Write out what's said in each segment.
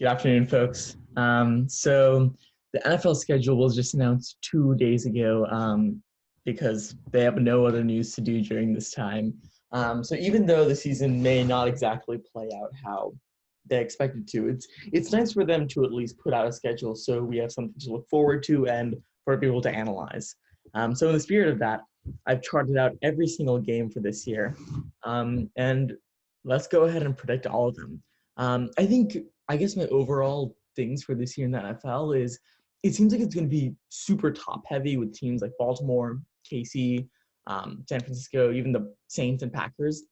Good afternoon, folks. So the NFL schedule was just announced 2 days ago because they have no other news to do during this time. So even though the season may not exactly play out how they expected to, it's nice for them to at least put out a schedule so we have something to look forward to and for people to analyze. So in the spirit of that, I've charted out every single game for this year, and let's go ahead and predict all of them. I guess my overall things for this year in the NFL is it seems like it's going to be super top heavy with teams like Baltimore, KC, San Francisco, even the Saints and Packers.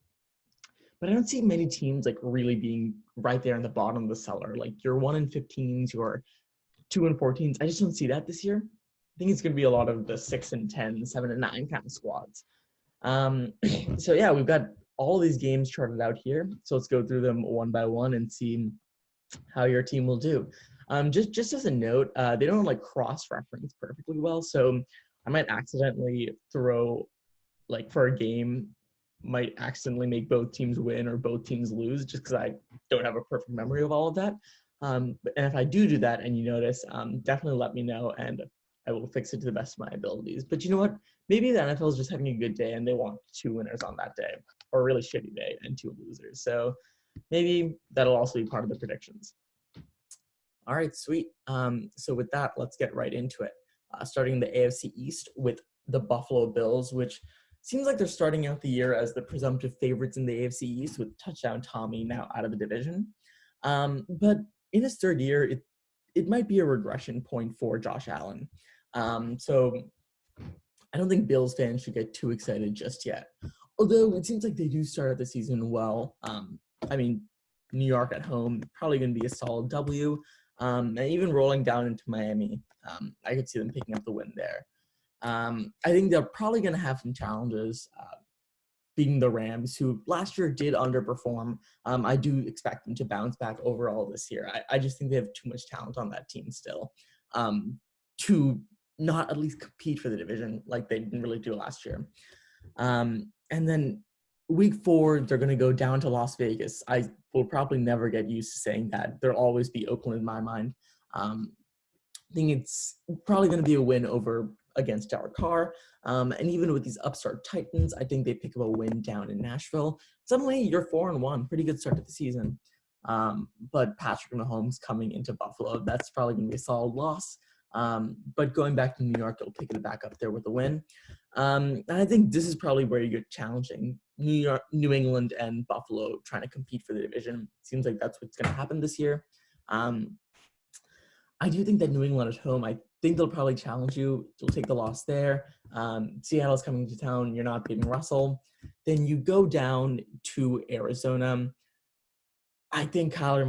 But I don't see many teams like really being right there in the bottom of the cellar. Like your 1-15s, your 2-14s. I just don't see that this year. I think it's going to be a lot of the 6-10, 7-9 kind of squads. So yeah, we've got all these games charted out here. So let's go through them one by one and see how your team will do. Just as a note, they don't like cross-reference perfectly well, so I might accidentally throw, like for a game, might accidentally make both teams win or both teams lose just because I don't have a perfect memory of all of that. And if I do that and you notice, definitely let me know and I will fix it to the best of my abilities. But you know what? Maybe the NFL is just having a good day and they want 2 winners on that day, or a really shitty day and 2 losers. So maybe that'll also be part of the predictions. All right, sweet. So with that, let's get right into it. Starting in the AFC East with the Buffalo Bills, which seems like they're starting out the year as the presumptive favorites in the AFC East with touchdown Tommy now out of the division. But in his third year, it might be a regression point for Josh Allen. So I don't think Bills fans should get too excited just yet. Although it seems like they do start the season well. New York at home, probably going to be a solid W. And even rolling down into Miami, I could see them picking up the win there. I think they're probably going to have some challenges beating the Rams, who last year did underperform. I do expect them to bounce back overall this year. I just think they have too much talent on that team still to not at least compete for the division like they didn't really do last year. And then week 4, they're going to go down to Las Vegas. I will probably never get used to saying that. There'll always be Oakland in my mind. I think it's probably going to be a win over against Derek Carr. And even with these upstart Titans, I think they pick up a win down in Nashville. Suddenly, you're 4-1. Pretty good start to the season. But Patrick Mahomes coming into Buffalo, that's probably going to be a solid loss. But going back to New York, they'll pick it back up there with a win. And I think this is probably where you get challenging. New England and Buffalo trying to compete for the division. Seems like that's what's going to happen this year. I do think that New England at home, I think they'll probably challenge you. You'll take the loss there. Seattle's coming to town. You're not beating Russell. Then you go down to Arizona. I think Kyler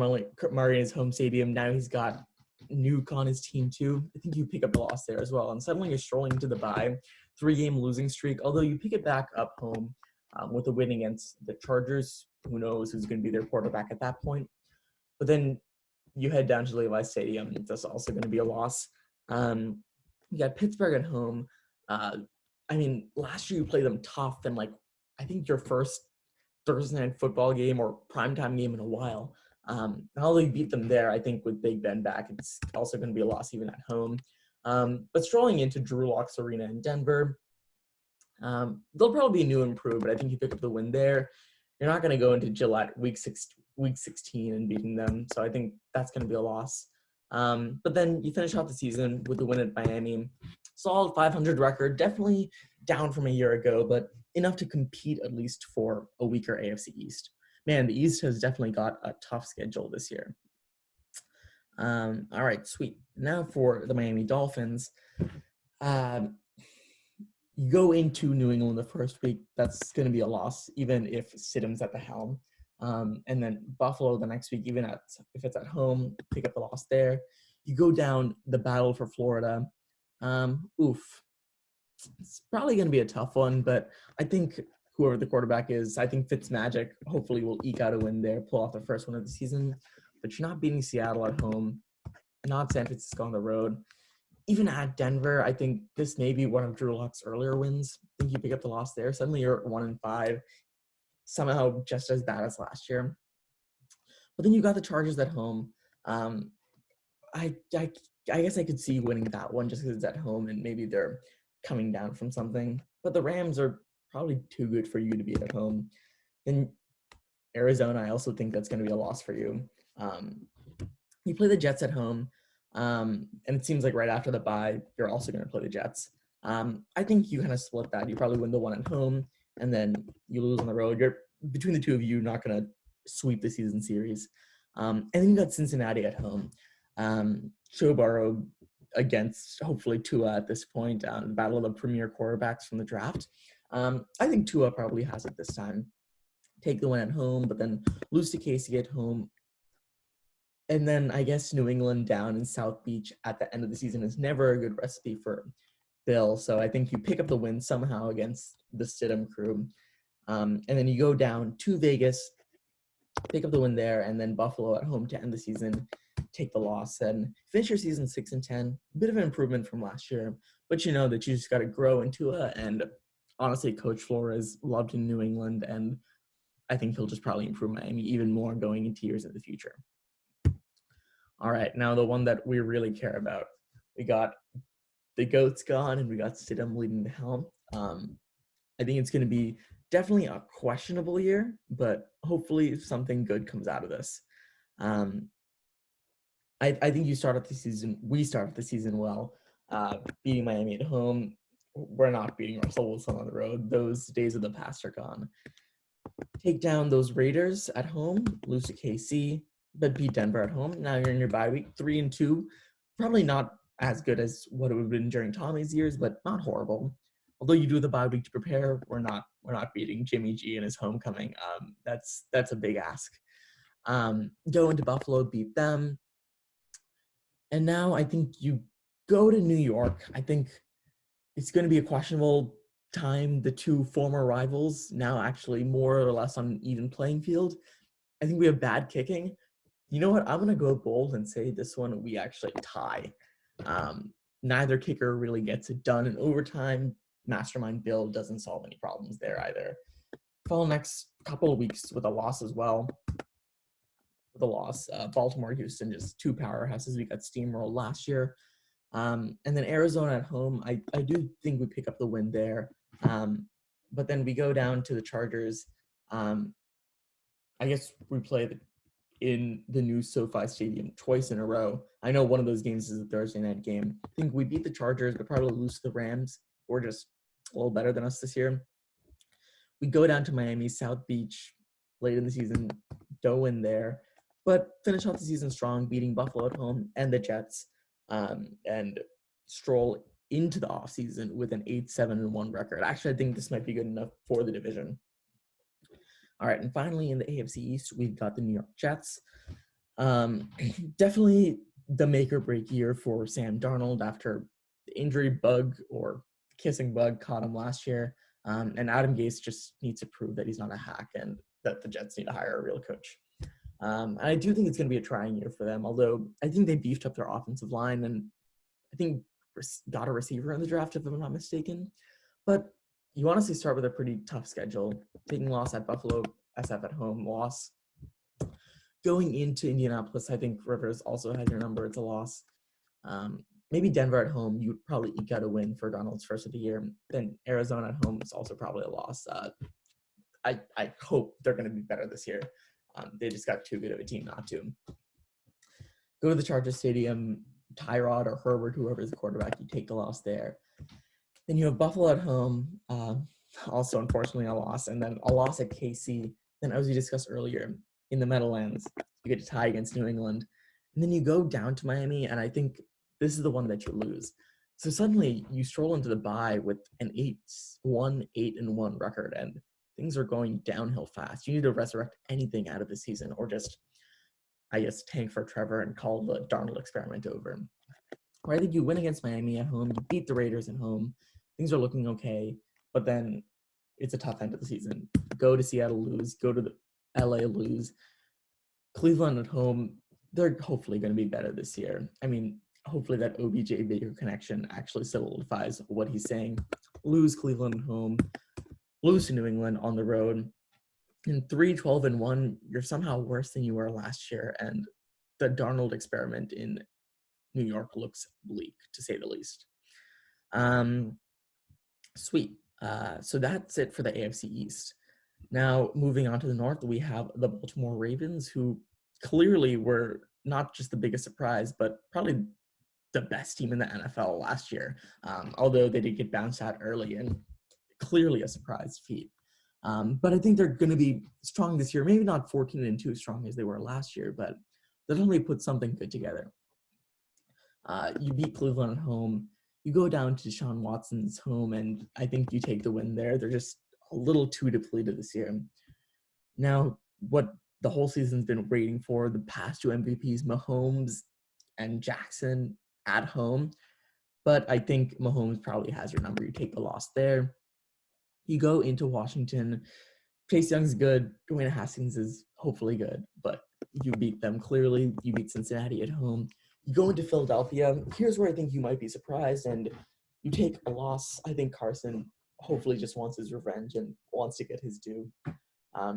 Murray in his home stadium, now he's got Nuke on his team too. I think you pick up a loss there as well. And suddenly you're strolling into the bye, 3-game losing streak. Although you pick it back up home with a win against the Chargers. Who knows who's going to be their quarterback at that point. But then you head down to Levi Stadium. That's also going to be a loss. You got Pittsburgh at home. Last year you played them tough and I think your first Thursday night football game or primetime game in a while. Although you beat them there, I think with Big Ben back, it's also going to be a loss even at home. But strolling into Drew Locke's Arena in Denver, they'll probably be new and improved, but I think you pick up the win there. You're not going to go into Gillette week 16 and beating them, so I think that's going to be a loss. But then you finish off the season with the win at Miami. Solid 500 record, definitely down from a year ago, but enough to compete at least for a weaker AFC East. Man, the East has definitely got a tough schedule this year. All right, sweet. Now for the Miami Dolphins. You go into New England the first week, that's going to be a loss, even if Stidham's at the helm. And then Buffalo the next week, even if it's at home, pick up the loss there. You go down the battle for Florida. It's probably going to be a tough one, but I think whoever the quarterback is, I think Fitzmagic hopefully will eke out a win there, pull off the first one of the season. But you're not beating Seattle at home, not San Francisco on the road. Even at Denver, I think this may be one of Drew Lock's earlier wins. I think you pick up the loss there. Suddenly you're 1-5, somehow just as bad as last year. But then you got the Chargers at home. Um, I, I, I guess I could see winning that one just because it's at home and maybe they're coming down from something. But the Rams are probably too good for you to beat at home. And Arizona, I also think that's going to be a loss for you. Um, you play the Jets at home, and it seems like right after the bye, you're also going to play the Jets. I think you kind of split that. You probably win the one at home, and then you lose on the road. You're between the two of you, not going to sweep the season series. And then you got Cincinnati at home. Joe Burrow against hopefully Tua at this point. Battle of the premier quarterbacks from the draft. I think Tua probably has it this time. Take the win at home, but then lose to Casey at home. And then I guess New England down in South Beach at the end of the season is never a good recipe for Bill. So I think you pick up the win somehow against the Stidham crew. And then you go down to Vegas, pick up the win there, and then Buffalo at home to end the season, take the loss, and finish your season 6-10. A bit of an improvement from last year, but you know that you just got to grow into it. And honestly, Coach Flores loved in New England, and I think he'll just probably improve Miami even more going into years in the future. All right, now the one that we really care about. We got the GOAT's gone, and we got Stidham leading the helm. I think it's going to be definitely a questionable year, but hopefully something good comes out of this. I think we start off the season well, beating Miami at home. We're not beating Russell Wilson on the road. Those days of the past are gone. Take down those Raiders at home, lose to KC, but beat Denver at home. Now you're in your bye week, 3-2. Probably not as good as what it would have been during Tommy's years, but not horrible. Although you do the bye week to prepare, we're not beating Jimmy G in his homecoming. That's a big ask. Go into Buffalo, beat them. And now I think you go to New York. I think it's going to be a questionable time. The two former rivals now actually more or less on an even playing field. I think we have bad kicking. You know what? I'm going to go bold and say this one we actually tie. Neither kicker really gets it done in overtime. Mastermind Bill doesn't solve any problems there either. Follow next couple of weeks with a loss as well. Baltimore, Houston, just two powerhouses. We got steamrolled last year. And then Arizona at home, I do think we pick up the win there. But then we go down to the Chargers. I guess we play in the new SoFi Stadium twice in a row. I know one of those games is a Thursday night game. I think we beat the Chargers, but probably lose to the Rams. We're just a little better than us this year. We go down to Miami, South Beach, late in the season, don't win there, but finish off the season strong, beating Buffalo at home and the Jets, and stroll into the offseason with an 8-7-1 record. Actually, I think this might be good enough for the division. All right, and finally in the AFC East, we've got the New York Jets. Definitely the make or break year for Sam Darnold after the injury bug or kissing bug caught him last year. And Adam Gase just needs to prove that he's not a hack and that the Jets need to hire a real coach. And I do think it's going to be a trying year for them, although I think they beefed up their offensive line and I think got a receiver in the draft, if I'm not mistaken. But you honestly start with a pretty tough schedule. Taking loss at Buffalo, SF at home, loss. Going into Indianapolis, I think Rivers also had your number. It's a loss. Maybe Denver at home, you would probably eke out a win for Donald's first of the year. Then Arizona at home is also probably a loss. I hope they're going to be better this year. They just got too good of a team not to. Go to the Chargers Stadium, Tyrod or Herbert, whoever's the quarterback, you take the loss there. Then you have Buffalo at home, also unfortunately a loss, and then a loss at KC. Then as we discussed earlier, in the Meadowlands, you get to tie against New England. And then you go down to Miami, and I think this is the one that you lose. So suddenly you stroll into the bye with an 8-1 record, and things are going downhill fast. You need to resurrect anything out of the season or just, I guess, tank for Trevor and call the Darnold experiment over. Or I think you win against Miami at home, you beat the Raiders at home, things are looking okay, but then it's a tough end of the season. Go to Seattle, lose, go to the LA, lose. Cleveland at home, they're hopefully going to be better this year. I mean, hopefully that OBJ Baker connection actually solidifies what he's saying. Lose Cleveland at home, lose to New England on the road. In 3-12-1, you're somehow worse than you were last year, and the Darnold experiment in New York looks bleak, to say the least. Sweet. So that's it for the AFC East. Now, moving on to the North, we have the Baltimore Ravens, who clearly were not just the biggest surprise, but probably the best team in the NFL last year, although they did get bounced out early and clearly a surprise feat. But I think they're going to be strong this year. Maybe not 14-2 strong as they were last year, but they'll definitely put something good together. You beat Cleveland at home. You go down to Deshaun Watson's home, and I think you take the win there. They're just a little too depleted this year. Now, what the whole season's been waiting for, the past two MVPs, Mahomes and Jackson at home. But I think Mahomes probably has your number. You take the loss there. You go into Washington. Chase Young's good. Dwayne Haskins is hopefully good, but you beat them clearly. You beat Cincinnati at home. You go into Philadelphia. Here's where I think you might be surprised, and you take a loss. I think Carson hopefully just wants his revenge and wants to get his due.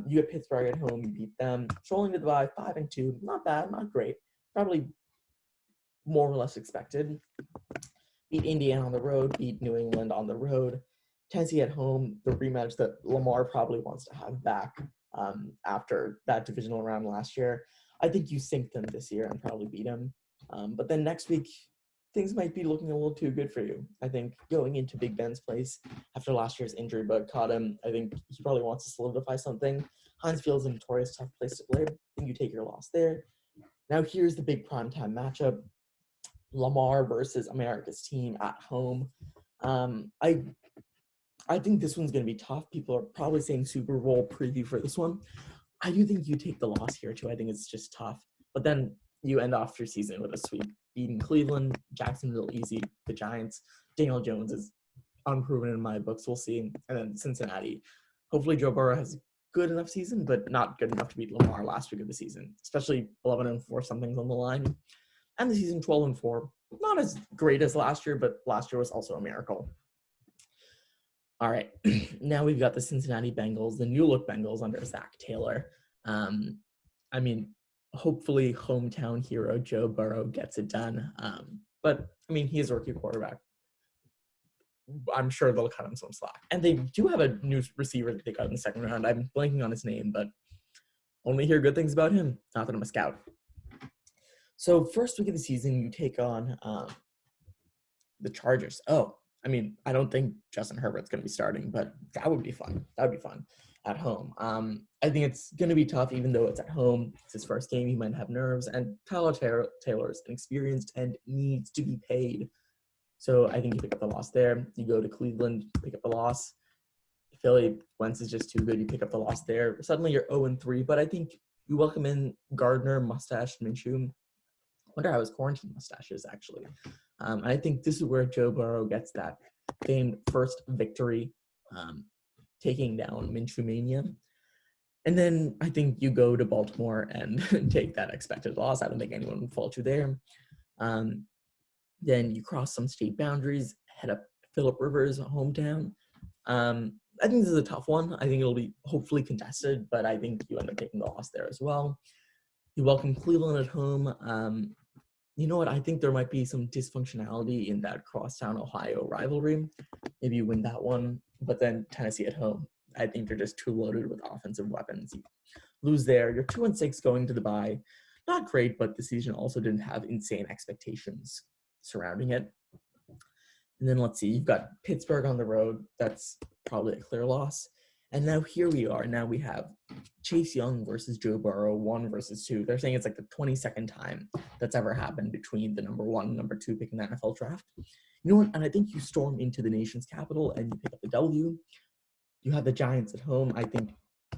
You get Pittsburgh at home. You beat them. Strolling to the bye, 5-2. Not bad, not great. Probably more or less expected. Beat Indiana on the road. Beat New England on the road. Tennessee at home, the rematch that Lamar probably wants to have back after that divisional round last year. I think you sink them this year and probably beat them. But then next week, things might be looking a little too good for you. I think going into Big Ben's place after last year's injury bug caught him, I think he probably wants to solidify something. Heinz Field's a notorious tough place to play. I think you take your loss there. Now here's the big primetime matchup. Lamar versus America's team at home. I think this one's going to be tough. People are probably saying Super Bowl preview for this one. I do think you take the loss here, too. I think it's just tough. But then you end off your season with a sweep. Beating Cleveland, Jacksonville easy, the Giants. Daniel Jones is unproven in my books. We'll see. And then Cincinnati. Hopefully Joe Burrow has a good enough season, but not good enough to beat Lamar last week of the season, especially 11-4, something's on the line. And the season 12-4. Not as great as last year, but last year was also a miracle. All right, now we've got the Cincinnati Bengals, the new-look Bengals under Zach Taylor. I mean, hopefully hometown hero Joe Burrow gets it done. But, I mean, he's a rookie quarterback. I'm sure they'll cut him some slack. And they do have a new receiver that they got in the second round. I'm blanking on his name, but only hear good things about him. Not that I'm a scout. So first week of the season, you take on the Chargers. I mean, I don't think Justin Herbert's going to be starting, but that would be fun. That would be fun at home. I think it's going to be tough, even though it's at home. It's his first game. He might have nerves. And Tyler Taylor's inexperienced and needs to be paid. So I think you pick up the loss there. You go to Cleveland, pick up the loss. Philly, Wentz is just too good. You pick up the loss there. Suddenly you're 0-3, but I think you welcome in Gardner, Mustache, Minshew. I wonder how his quarantine mustache is, actually. I think this is where Joe Burrow gets that famed first victory, taking down Minshew Mania. And then I think you go to Baltimore and take that expected loss. I don't think anyone would fault you there. Then you cross some state boundaries, head up Phillip Rivers' hometown. I think this is a tough one. I think it'll be hopefully contested, but I think you end up taking the loss there as well. You welcome Cleveland at home. You know what? I think there might be some dysfunctionality in that crosstown Ohio rivalry. Maybe you win that one, but then Tennessee at home. I think they're just too loaded with offensive weapons. You lose there. You're 2-6 going to the bye. Not great, but the season also didn't have insane expectations surrounding it. And then let's see, you've got Pittsburgh on the road. That's probably a clear loss. And now here we are. Now we have Chase Young versus Joe Burrow, 1 versus 2. They're saying it's like the 22nd time that's ever happened between the number 1 and number 2 pick in the NFL draft. You know what? And I think you storm into the nation's capital and you pick up the W. You have the Giants at home. I think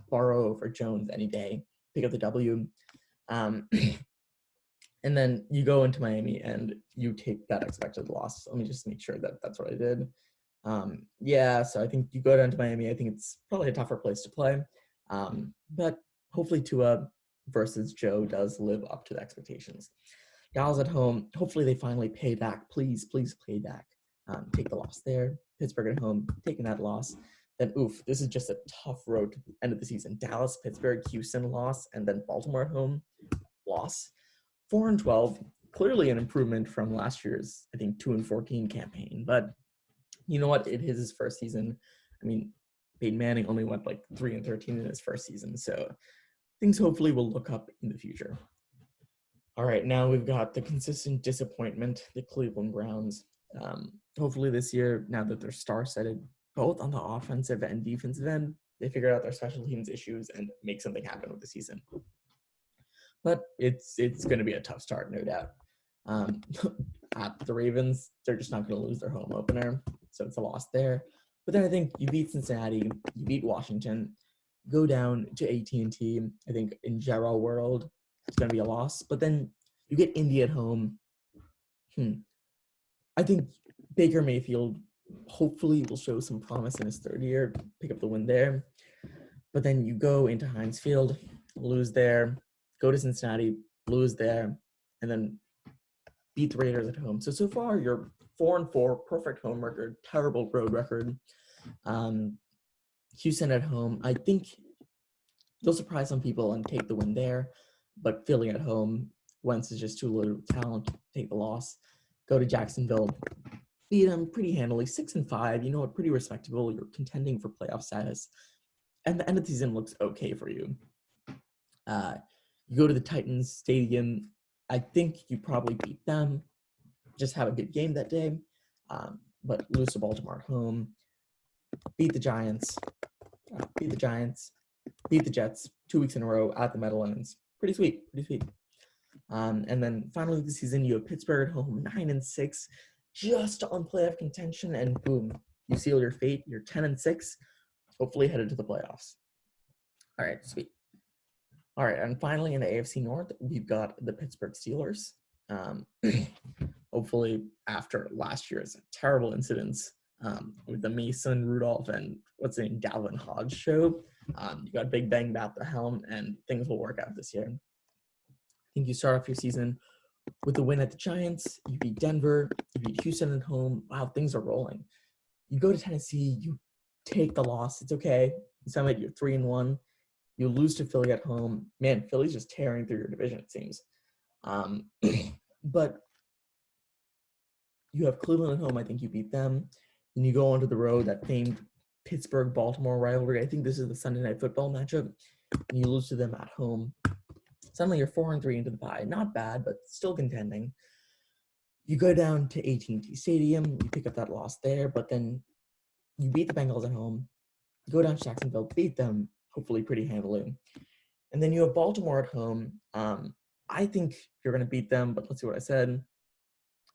Burrow over Jones any day. Pick up the W. And then you go into Miami and you take that expected loss. Let me just make sure that that's what I did. So I think you go down to Miami. I think it's probably a tougher place to play. But hopefully Tua versus Joe does live up to the expectations. Dallas at home. Hopefully they finally pay back. Please pay back. Take the loss there. Pittsburgh at home, taking that loss. Then, this is just a tough road to the end of the season. Dallas, Pittsburgh, Houston loss, and then Baltimore at home, loss. 4-12, clearly an improvement from last year's, I think, 2-14 campaign. But you know what? It is his first season. I mean, Peyton Manning only went like 3-13 in his first season, so things hopefully will look up in the future. All right, now we've got the consistent disappointment, the Cleveland Browns. Hopefully this year, now that they're star-studded, both on the offensive and defensive end, they figure out their special teams issues and make something happen with the season. But it's going to be a tough start, no doubt. At the Ravens, they're just not going to lose their home opener, so it's a loss there. But then I think you beat Cincinnati, you beat Washington, go down to AT&T. I think in Gerald World, it's going to be a loss. But then you get Indy at home. I think Baker Mayfield hopefully will show some promise in his third year, pick up the win there. But then you go into Heinz Field, lose there, go to Cincinnati, lose there, and then beat the Raiders at home. So far, you're 4-4, perfect home record, terrible road record. Houston at home, I think they'll surprise some people and take the win there. But Philly at home, Wentz is just too little talent to take the loss. Go to Jacksonville, beat them pretty handily, 6-5. You know what? Pretty respectable. You're contending for playoff status. And the end of the season looks okay for you. You go to the Titans Stadium. I think you probably beat them. Just have a good game that day. But lose to Baltimore at home. Beat the Giants. Beat the Jets 2 weeks in a row at the Meadowlands. Pretty sweet. And then finally this season, you have Pittsburgh at home, 9-6, just on playoff contention, and boom, you seal your fate. You're 10-6, hopefully headed to the playoffs. All right, sweet. All right, and finally in the AFC North, we've got the Pittsburgh Steelers. Hopefully after last year's terrible incidents with the Mason Rudolph and Dalvin Hodge show, you got Big Bang at the helm, and things will work out this year. I think you start off your season with the win at the Giants. You beat Denver. You beat Houston at home. Wow, things are rolling. You go to Tennessee. You take the loss. It's okay. You sound like you're 3-1. You lose to Philly at home. Man, Philly's just tearing through your division, it seems. But you have Cleveland at home. I think you beat them. Then you go onto the road, that famed Pittsburgh-Baltimore rivalry. I think this is the Sunday Night Football matchup. And you lose to them at home. Suddenly you're 4-3 into the pie. Not bad, but still contending. You go down to AT&T Stadium. You pick up that loss there, but then you beat the Bengals at home. You go down to Jacksonville, beat them, hopefully pretty handily. And then you have Baltimore at home. I think you're going to beat them, but let's see what I said.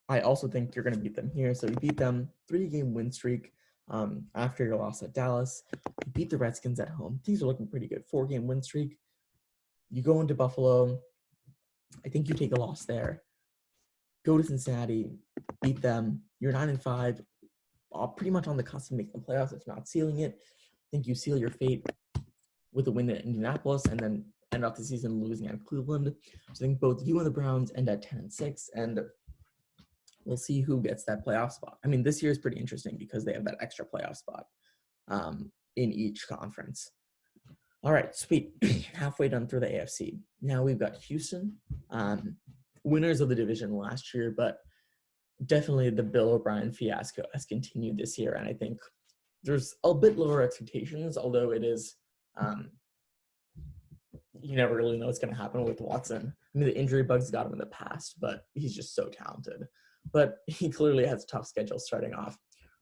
I also think you're going to beat them here. So you beat them, 3-game win streak after your loss at Dallas. You beat the Redskins at home. Things are looking pretty good. 4-game win streak. You go into Buffalo. I think you take a loss there. Go to Cincinnati, beat them. You're 9-5, pretty much on the cusp of making the playoffs, if not sealing it. I think you seal your fate with a win at Indianapolis and then end off the season losing at Cleveland. So I think both you and the Browns end at 10-6, and we'll see who gets that playoff spot. I mean, this year is pretty interesting because they have that extra playoff spot in each conference. All right, sweet. Halfway done through the AFC. Now we've got Houston, winners of the division last year, but definitely the Bill O'Brien fiasco has continued this year. And I think there's a bit lower expectations, although it is, you never really know what's going to happen with Watson. I mean, the injury bugs got him in the past, but he's just so talented. But he clearly has a tough schedule starting off,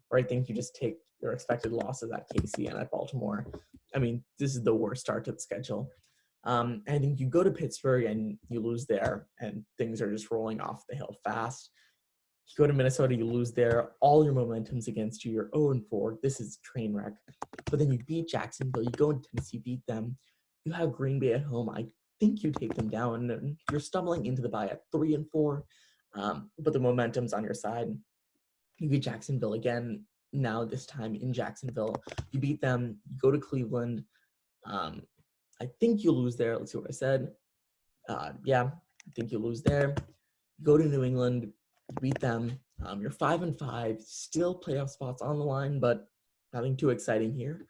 or I think you just take your expected losses at KC and at Baltimore. I mean, this is the worst start to the schedule. I think you go to Pittsburgh and you lose there, and things are just rolling off the hill fast. You go to Minnesota, you lose there. All your momentum's against you. You're 0-4. This is train wreck. But then you beat Jacksonville. You go into Tennessee, beat them. You have Green Bay at home. I think you take them down, and you're stumbling into the bye at 3-4. But the momentum's on your side. You beat Jacksonville again. Now this time in Jacksonville, you beat them. You go to Cleveland. I think you lose there. Let's see what I said. Yeah, I think you lose there. You go to New England, beat them. You're 5-5, still playoff spots on the line, but nothing too exciting here.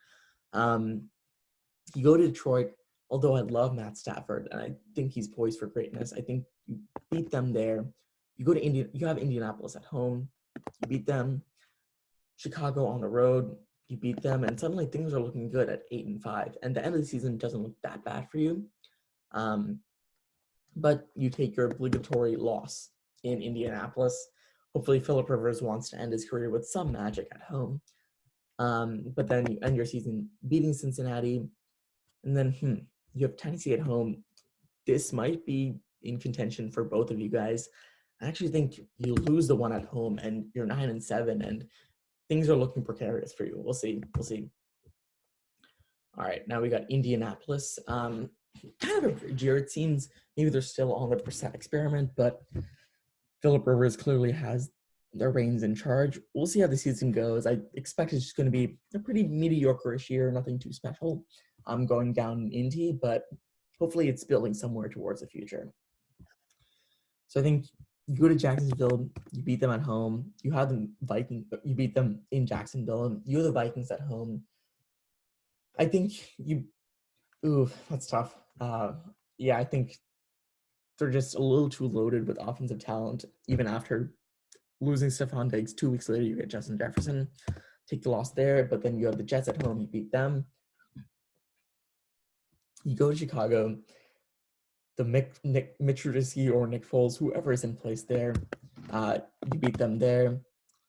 You go to Detroit, although I love Matt Stafford, and I think he's poised for greatness. I think you beat them there. You go to you have Indianapolis at home, you beat them. Chicago on the road, you beat them, and suddenly things are looking good at 8-5. And the end of the season doesn't look that bad for you. But you take your obligatory loss in Indianapolis. Hopefully, Philip Rivers wants to end his career with some magic at home. But then you end your season beating Cincinnati, and then you have Tennessee at home. This might be in contention for both of you guys. I actually think you lose the one at home, and you're 9-7, and things are looking precarious for you. We'll see. All right, now we got Indianapolis. Kind of a bridge year, it seems. Maybe they're still on the percent experiment, but Philip Rivers clearly has the reins in charge. We'll see how the season goes. I expect it's just going to be a pretty mediocre-ish year, nothing too special. I'm going down in Indy, but hopefully it's building somewhere towards the future. So I think you go to Jacksonville, you beat them at home. You have the Vikings, you beat them in Jacksonville, and you have the Vikings at home. I think that's tough. I think they're just a little too loaded with offensive talent. Even after losing Stephon Diggs, 2 weeks later, you get Justin Jefferson. Take the loss there, but then you have the Jets at home, you beat them. You go to Chicago, the Mitch Trubisky or Nick Foles, whoever is in place there, you beat them there.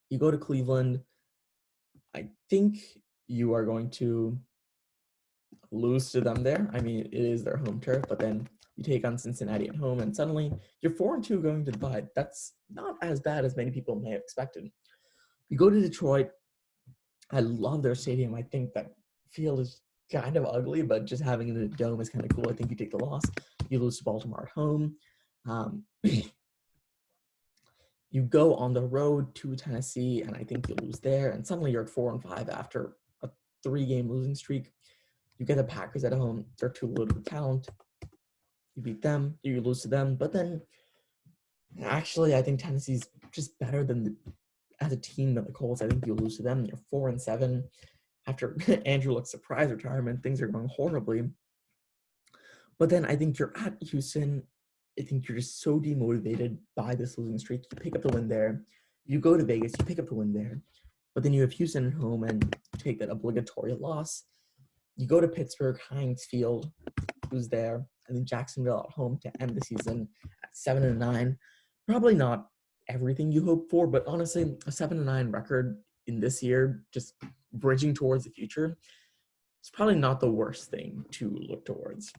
You go to Cleveland. I think you are going to lose to them there. I mean, it is their home turf, but then you take on Cincinnati at home, and suddenly you're 4-2 going to the bye. That's not as bad as many people may have expected. You go to Detroit. I love their stadium. I think that field is kind of ugly, but just having it in a dome is kind of cool. I think you take the loss. You lose to Baltimore at home. You go on the road to Tennessee, and I think you lose there. And suddenly you're at 4-5 after a 3-game losing streak. You get the Packers at home. They're too loaded with talent. You beat them. You lose to them. But then, actually, I think Tennessee's just better as a team than the Colts. I think you lose to them. You're 4-7. After Andrew Luck's surprise retirement, things are going horribly. But then I think you're at Houston. I think you're just so demotivated by this losing streak. You pick up the win there. You go to Vegas. You pick up the win there. But then you have Houston at home and you take that obligatory loss. You go to Pittsburgh, Heinz Field, who's there, and then Jacksonville at home to end the season at 7-9. Probably not everything you hope for, but honestly, a 7-9 record in this year, just bridging towards the future, it's probably not the worst thing to look towards.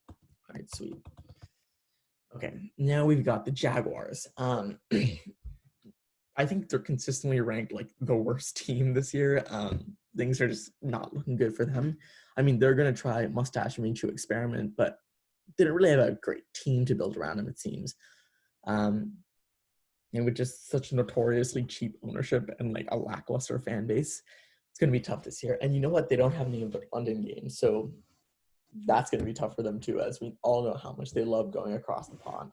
All right, sweet. Okay, now we've got the Jaguars. I think they're consistently ranked like the worst team this year. Things are just not looking good for them. I mean, they're going to try Mustache Minshew experiment, but they don't really have a great team to build around them, it seems. And with just such notoriously cheap ownership and like a lackluster fan base, it's going to be tough this year. And you know what? They don't have any of the London games, so that's going to be tough for them too, as we all know how much they love going across the pond.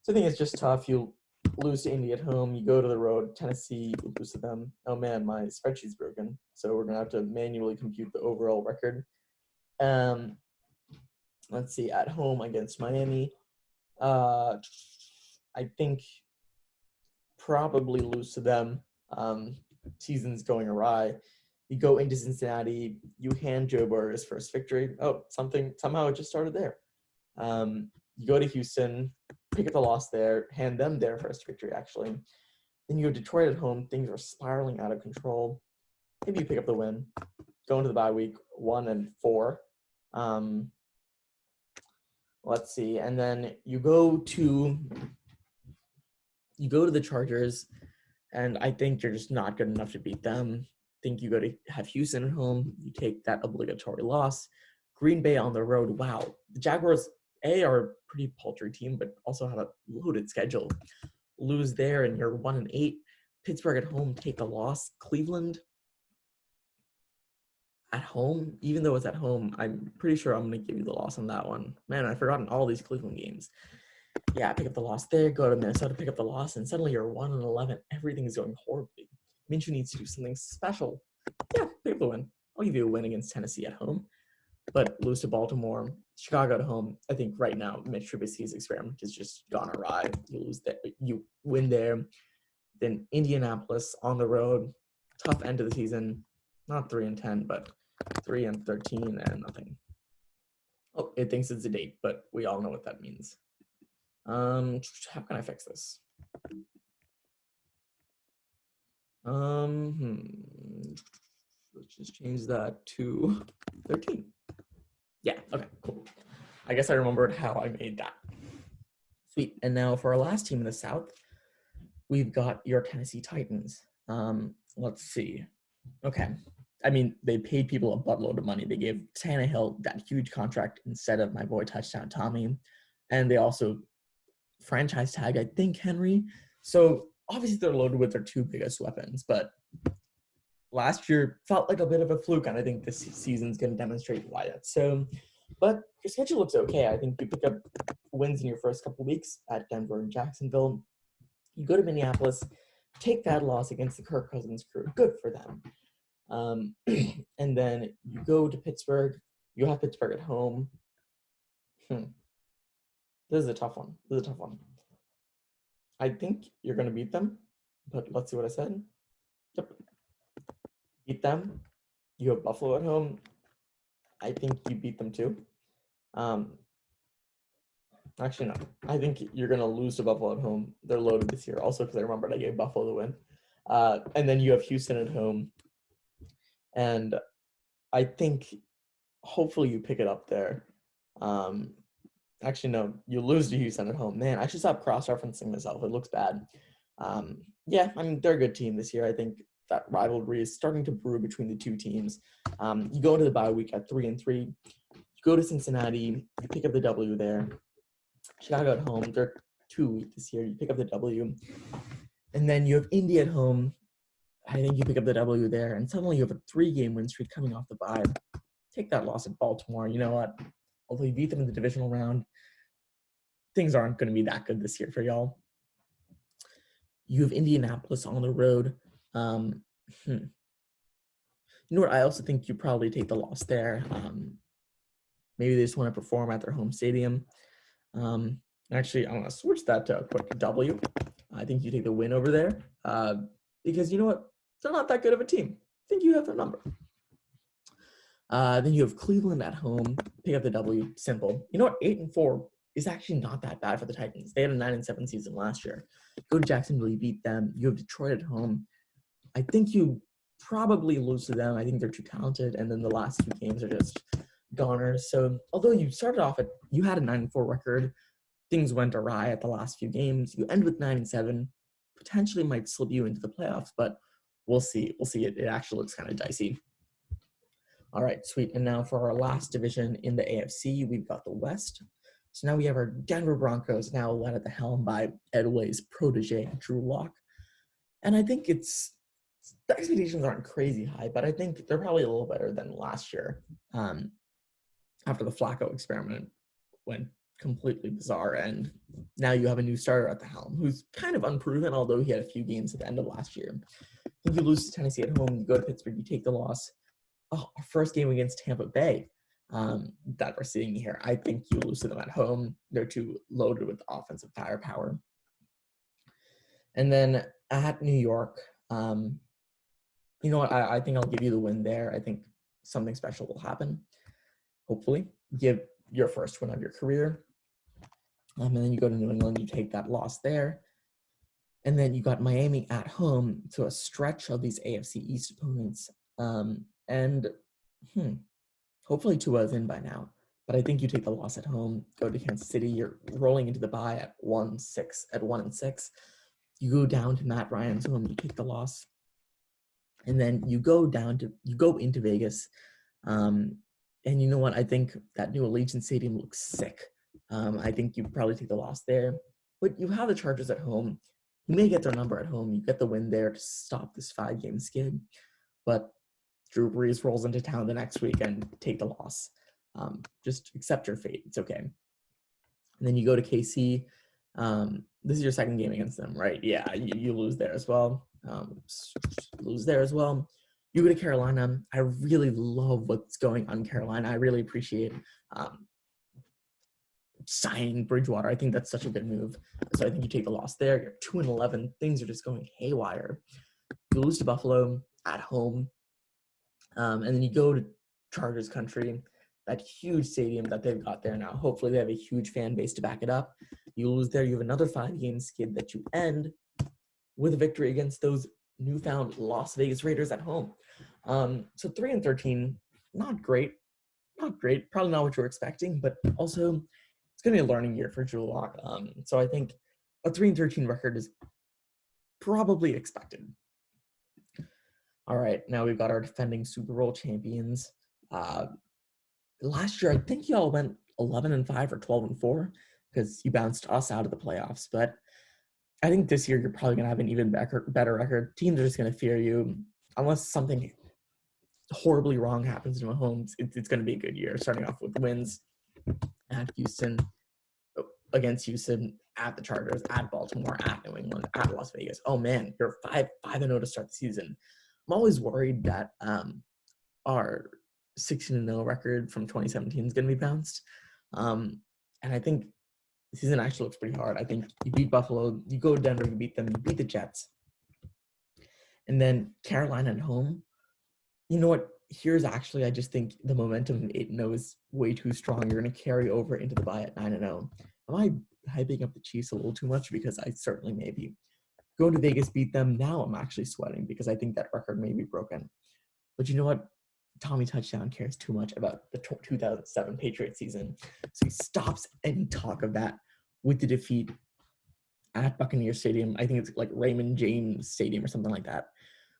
So I think it's just tough. You lose to Indy at home. You go to the road, Tennessee, you lose to them. Oh man, my spreadsheet's broken, so we're going to have to manually compute the overall record. Let's see, at home against Miami. I think probably lose to them. Season's going awry. You go into Cincinnati, you hand Joe Burrow his first victory. Oh, somehow it just started there. You go to Houston, pick up the loss there, hand them their first victory, actually. Then you go to Detroit at home. Things are spiraling out of control. Maybe you pick up the win. Go into the bye week, 1-4. Let's see. And then you go to the Chargers, and I think you're just not good enough to beat them. I think you go to have Houston at home. You take that obligatory loss. Green Bay on the road. Wow. The Jaguars, are a pretty paltry team, but also have a loaded schedule. Lose there, and you're 1-8. Pittsburgh at home, take a loss. Cleveland at home, even though it's at home, I'm pretty sure I'm going to give you the loss on that one. Man, I've forgotten all these Cleveland games. Yeah, pick up the loss there, go to Minnesota, pick up the loss, and suddenly you're 1-11. Everything is going horribly. Minshew needs to do something special. Yeah, pick up the win. I'll give you a win against Tennessee at home. but lose to Baltimore. Chicago at home, I think right now Mitch Trubisky's experiment has just gone awry. You win there. Then Indianapolis on the road, tough end of the season, not 3-10, but 3-13 and nothing. Oh, it thinks it's a date, but we all know what that means. How can I fix this? Let's just change that to 13. Yeah, okay, cool. I guess I remembered how I made that. Sweet. And now for our last team in the South, we've got your Tennessee Titans. Let's see. Okay. I mean, they paid people a buttload of money. They gave Tannehill that huge contract instead of my boy Touchdown Tommy. And they also franchise tag, I think, Henry. So obviously they're loaded with their two biggest weapons, but last year felt like a bit of a fluke, and I think this season's going to demonstrate why that's so. But your schedule looks okay. I think you pick up wins in your first couple weeks at Denver and Jacksonville. You go to Minneapolis, take that loss against the Kirk Cousins crew. Good for them. And then you go to Pittsburgh. You have Pittsburgh at home. This is a tough one. I think you're going to beat them, but let's see what I said. Yep. Beat them. You have Buffalo at home. I think you beat them too. Actually, no. I think you're going to lose to Buffalo at home. They're loaded this year. Also, because I remembered I gave Buffalo the win. And then you have Houston at home. And I think hopefully you pick it up there. Actually, no. You lose to Houston at home. Man, I should stop cross-referencing myself. It looks bad. Yeah, I mean, they're a good team this year. I think that rivalry is starting to brew between the two teams. You go into the bye week at 3-3. You go to Cincinnati. You pick up the W there. Chicago at home. They're 2 weak this year. You pick up the W. And then you have Indy at home. I think you pick up the W there. And suddenly you have a 3-game win streak coming off the bye. Take that loss at Baltimore. You know what? Although you beat them in the divisional round, things aren't going to be that good this year for y'all. You have Indianapolis on the road. You know what? I also think you probably take the loss there. Maybe they just want to perform at their home stadium. Actually, I'm going to switch that to a quick W. I think you take the win over there because you know what? They're not that good of a team. I think you have their number. Then you have Cleveland at home. Pick up the W. Simple. You know what? 8-4 is actually not that bad for the Titans. They had a 9-7 season last year. Go to Jacksonville, you beat them. You have Detroit at home. I think you probably lose to them. I think they're too talented, and then the last 2 games are just goners. So although you started off you had a 9-4 record, things went awry at the last few games. You end with 9-7, potentially might slip you into the playoffs, but we'll see. It actually looks kind of dicey. All right, sweet. And now for our last division in the AFC, we've got the West. So now we have our Denver Broncos, now led at the helm by Ed Way's protege, Drew Lock. And I think the expectations aren't crazy high, but I think they're probably a little better than last year after the Flacco experiment went completely bizarre. And now you have a new starter at the helm who's kind of unproven, although he had a few games at the end of last year. I think you lose to Tennessee at home, you go to Pittsburgh, you take the loss. Our first game against Tampa Bay that we're seeing here. I think you lose to them at home. They're too loaded with offensive firepower. And then at New York, you know what? I think I'll give you the win there. I think something special will happen. Hopefully, give your first win of your career. And then you go to New England, you take that loss there. And then you got Miami at home to a stretch of these AFC East opponents. Hopefully Tua is in by now. But I think you take the loss at home, go to Kansas City. You're rolling into the bye at 1-6. You go down to Matt Ryan's home, you take the loss. And then you go into Vegas. And you know what? I think that new Allegiant Stadium looks sick. I think you probably take the loss there. But you have the Chargers at home. You may get their number at home. You get the win there to stop this 5-game skid. But Drew Brees rolls into town the next week and take the loss. Just accept your fate. It's okay. And then you go to KC. This is your second game against them, right? Yeah, you lose there as well. You go to Carolina. I really love what's going on in Carolina. I really appreciate signing Bridgewater. I think that's such a good move. So I think you take the loss there. You're 2-11. Things are just going haywire. You lose to Buffalo at home. And then you go to Chargers country, that huge stadium that they've got there now. Hopefully they have a huge fan base to back it up. You lose there. You have another 5-game skid that you end with a victory against those newfound Las Vegas Raiders at home. So 3-13, not great. Probably not what you were expecting, but also it's going to be a learning year for Drew Lock. So I think a 3-13 record is probably expected. All right, now we've got our defending Super Bowl champions. Last year, I think y'all went 11-5 or 12-4 because you bounced us out of the playoffs. But I think this year you're probably going to have an even better record. Teams are just going to fear you unless something horribly wrong happens to Mahomes. It's going to be a good year, starting off with wins at Houston, against Houston, at the Chargers, at Baltimore, at New England, at Las Vegas. Oh man, you're 5-0 to start the season. I'm always worried that our 16-0 record from 2017 is going to be bounced. And I think the season actually looks pretty hard. I think you beat Buffalo, you go to Denver, you beat them, you beat the Jets. And then Carolina at home. You know what? Here's actually, I just think the momentum of 8-0 is way too strong. You're going to carry over into the bye at 9-0. Am I hyping up the Chiefs a little too much? Because I certainly may be. Going to Vegas, beat them. Now I'm actually sweating because I think that record may be broken. But you know what? Tommy Touchdown cares too much about the 2007 Patriots season. So he stops any talk of that with the defeat at Buccaneers Stadium. I think it's like Raymond James Stadium or something like that.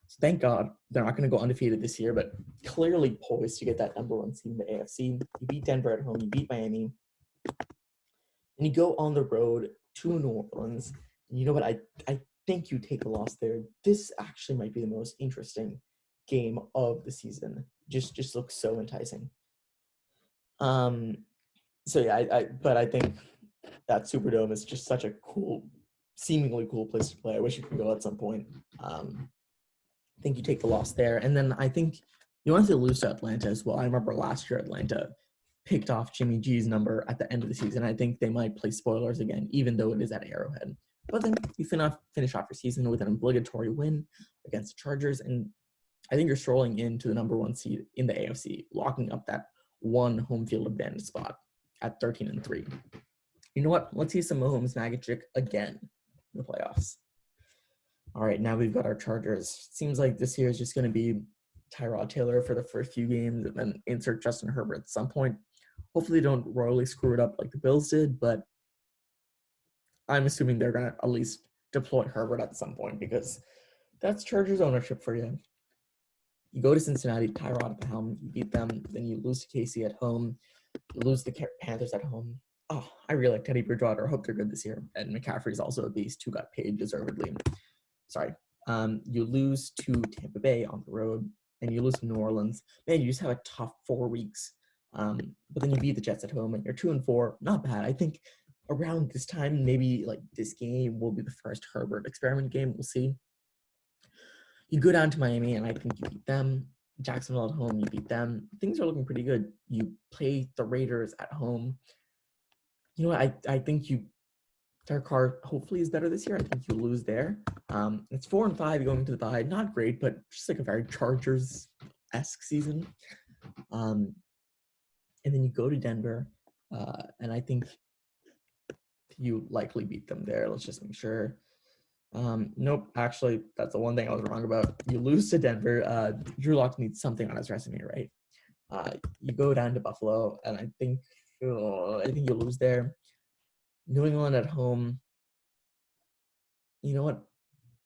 So thank God they're not going to go undefeated this year, but clearly poised to get that number 1 seed in the AFC. You beat Denver at home. You beat Miami. And you go on the road to New Orleans. And you know what? I think you take a loss there. This actually might be the most interesting game of the season. Just looks so enticing. So yeah, but I think that Superdome is just such a cool, seemingly cool place to play. I wish you could go at some point. I think you take the loss there. And then I think you want to lose to Atlanta as well. I remember last year Atlanta picked off Jimmy G's number at the end of the season. I think they might play spoilers again, even though it is at Arrowhead. But then you finish off your season with an obligatory win against the Chargers. And I think you're strolling into the number 1 seed in the AFC, locking up that 1 home field advantage spot at 13-3. You know what? Let's see some Mahomes magic again in the playoffs. All right, now we've got our Chargers. Seems like this year is just going to be Tyrod Taylor for the first few games and then insert Justin Herbert at some point. Hopefully they don't royally screw it up like the Bills did, but I'm assuming they're going to at least deploy Herbert at some point because that's Chargers ownership for you. You go to Cincinnati, Tyrod at the helm, you beat them, then you lose to KC at home, you lose the Panthers at home. Oh, I really like Teddy Bridgewater. I hope they're good this year. And McCaffrey's also a beast who got paid deservedly. You lose to Tampa Bay on the road, and you lose to New Orleans. Man, you just have a tough 4 weeks. But then you beat the Jets at home, and you're 2-4. Not bad. I think around this time, maybe like this game will be the first Herbert experiment game. We'll see. You go down to Miami, and I think you beat them. Jacksonville at home, you beat them. Things are looking pretty good. You play the Raiders at home. You know what? I think Derek Carr hopefully is better this year. I think you lose there. It's 4-5 going to the bye. Not great, but just like a very Chargers-esque season. And then you go to Denver, and I think you likely beat them there. Let's just make sure. Nope, actually, that's the one thing I was wrong about. You lose to Denver. Drew Lock needs something on his resume, right? You go down to Buffalo, and I think you lose there. New England at home. You know what?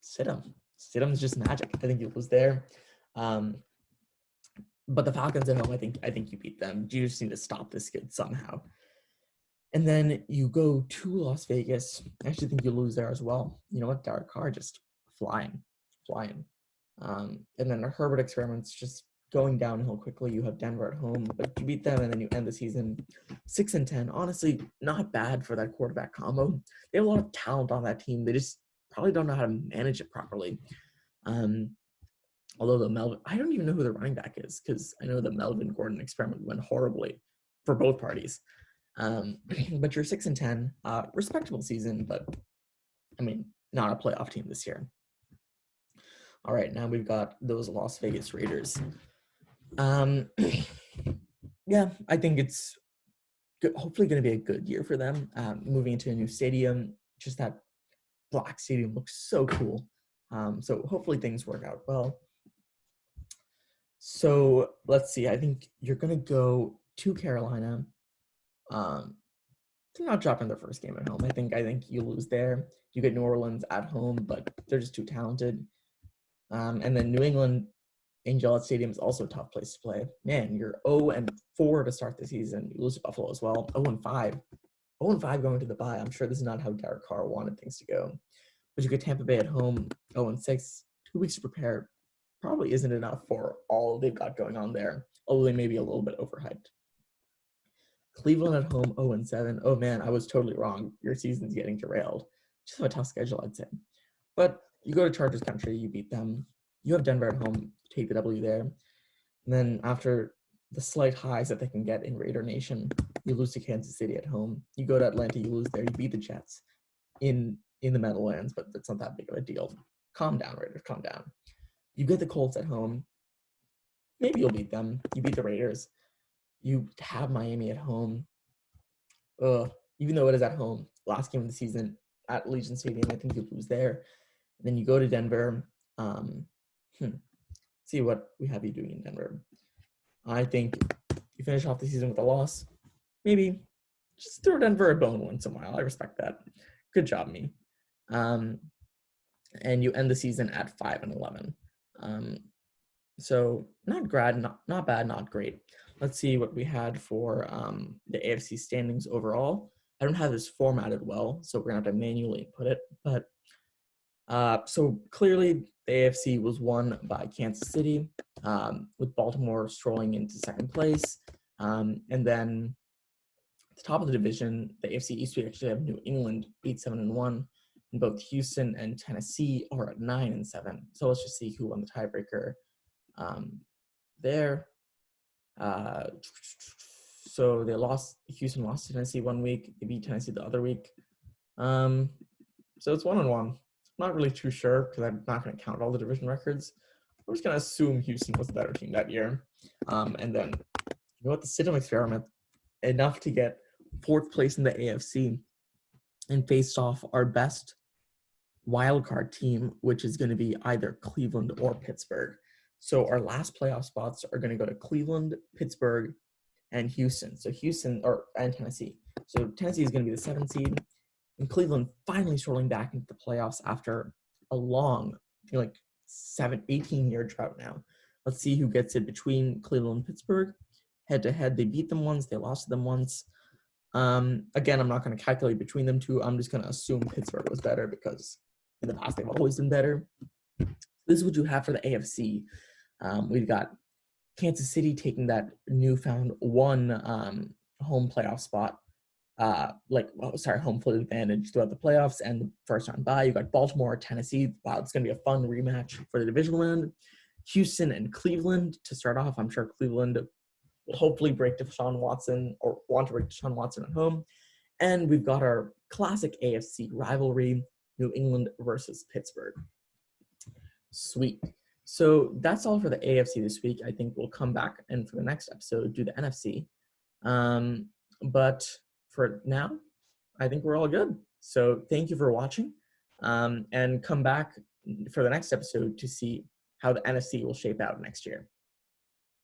Stidham is just magic. I think you lose there. But the Falcons at home, I think you beat them. You just need to stop this kid somehow. And then you go to Las Vegas. I actually think you lose there as well. You know what? Derek Carr just flying. And then the Herbert experiments just going downhill quickly. You have Denver at home, but you beat them, and then you end the season 6-10. Honestly, not bad for that quarterback combo. They have a lot of talent on that team. They just probably don't know how to manage it properly. Although I don't even know who the running back is, because I know the Melvin Gordon experiment went horribly for both parties. But you're 6-10, respectable season, but I mean, not a playoff team this year. All right, now we've got those Las Vegas Raiders. Yeah, I think it's hopefully going to be a good year for them. Moving into a new stadium, just that black stadium looks so cool. So hopefully things work out well. So let's see. I think you're going to go to Carolina. They're not dropping their first game at home. I think you lose there. You get New Orleans at home, but they're just too talented. And then New England, Angel Stadium is also a tough place to play. Man, you're 0-4 to start the season. You lose to Buffalo as well. 0-5. 0-5 going to the bye. I'm sure this is not how Derek Carr wanted things to go. But you get Tampa Bay at home, 0-6. 2 weeks to prepare probably isn't enough for all they've got going on there, although they may be a little bit overhyped. Cleveland at home, 0-7. Oh man, I was totally wrong. Your season's getting derailed. Just have a tough schedule, I'd say. But you go to Chargers country, you beat them. You have Denver at home, take the W there. And then after the slight highs that they can get in Raider Nation, you lose to Kansas City at home. You go to Atlanta, you lose there. You beat the Jets in the Meadowlands, but that's not that big of a deal. Calm down, Raiders, calm down. You get the Colts at home. Maybe you'll beat them. You beat the Raiders. You have Miami at home. Even though it is at home, last game of the season at Allegiant Stadium, I think you lose there. And then you go to Denver. See what we have you doing in Denver. I think you finish off the season with a loss. Maybe just throw Denver a bone once in a while. I respect that. Good job, me. And you end the season at 5-11. So not bad, not great. Let's see what we had for the AFC standings overall. I don't have this formatted well, so we're gonna have to manually input it. But so clearly the AFC was won by Kansas City, with Baltimore strolling into second place. And then at the top of the division, the AFC East, we actually have New England 8-7-1, and both Houston and Tennessee are at 9-7. So let's just see who won the tiebreaker there. So Houston lost to Tennessee 1 week, they beat Tennessee the other week. So it's 1-1. Not really too sure because I'm not going to count all the division records. I'm just going to assume Houston was the better team that year. And then, you know what, the Stidham experiment, enough to get 4th place in the AFC and faced off our best wildcard team, which is going to be either Cleveland or Pittsburgh. So our last playoff spots are going to go to Cleveland, Pittsburgh, and Houston. So and Tennessee. So Tennessee is going to be the 7th seed. And Cleveland finally strolling back into the playoffs after a long, 18-year drought now. Let's see who gets it between Cleveland and Pittsburgh. Head-to-head, they beat them once, they lost to them once. Again, I'm not going to calculate between them two. I'm just going to assume Pittsburgh was better because in the past they've always been better. This is what you have for the AFC. We've got Kansas City taking that newfound one home playoff spot. Home field advantage throughout the playoffs and the first round bye. You got Baltimore, Tennessee. Wow, it's going to be a fun rematch for the divisional round. Houston and Cleveland to start off. I'm sure Cleveland will hopefully break Deshaun Watson or want to break Deshaun Watson at home. And we've got our classic AFC rivalry, New England versus Pittsburgh. Sweet. So that's all for the AFC this week. I think we'll come back and for the next episode do the NFC. But for now, I think we're all good. So thank you for watching, and come back for the next episode to see how the NFC will shape out next year.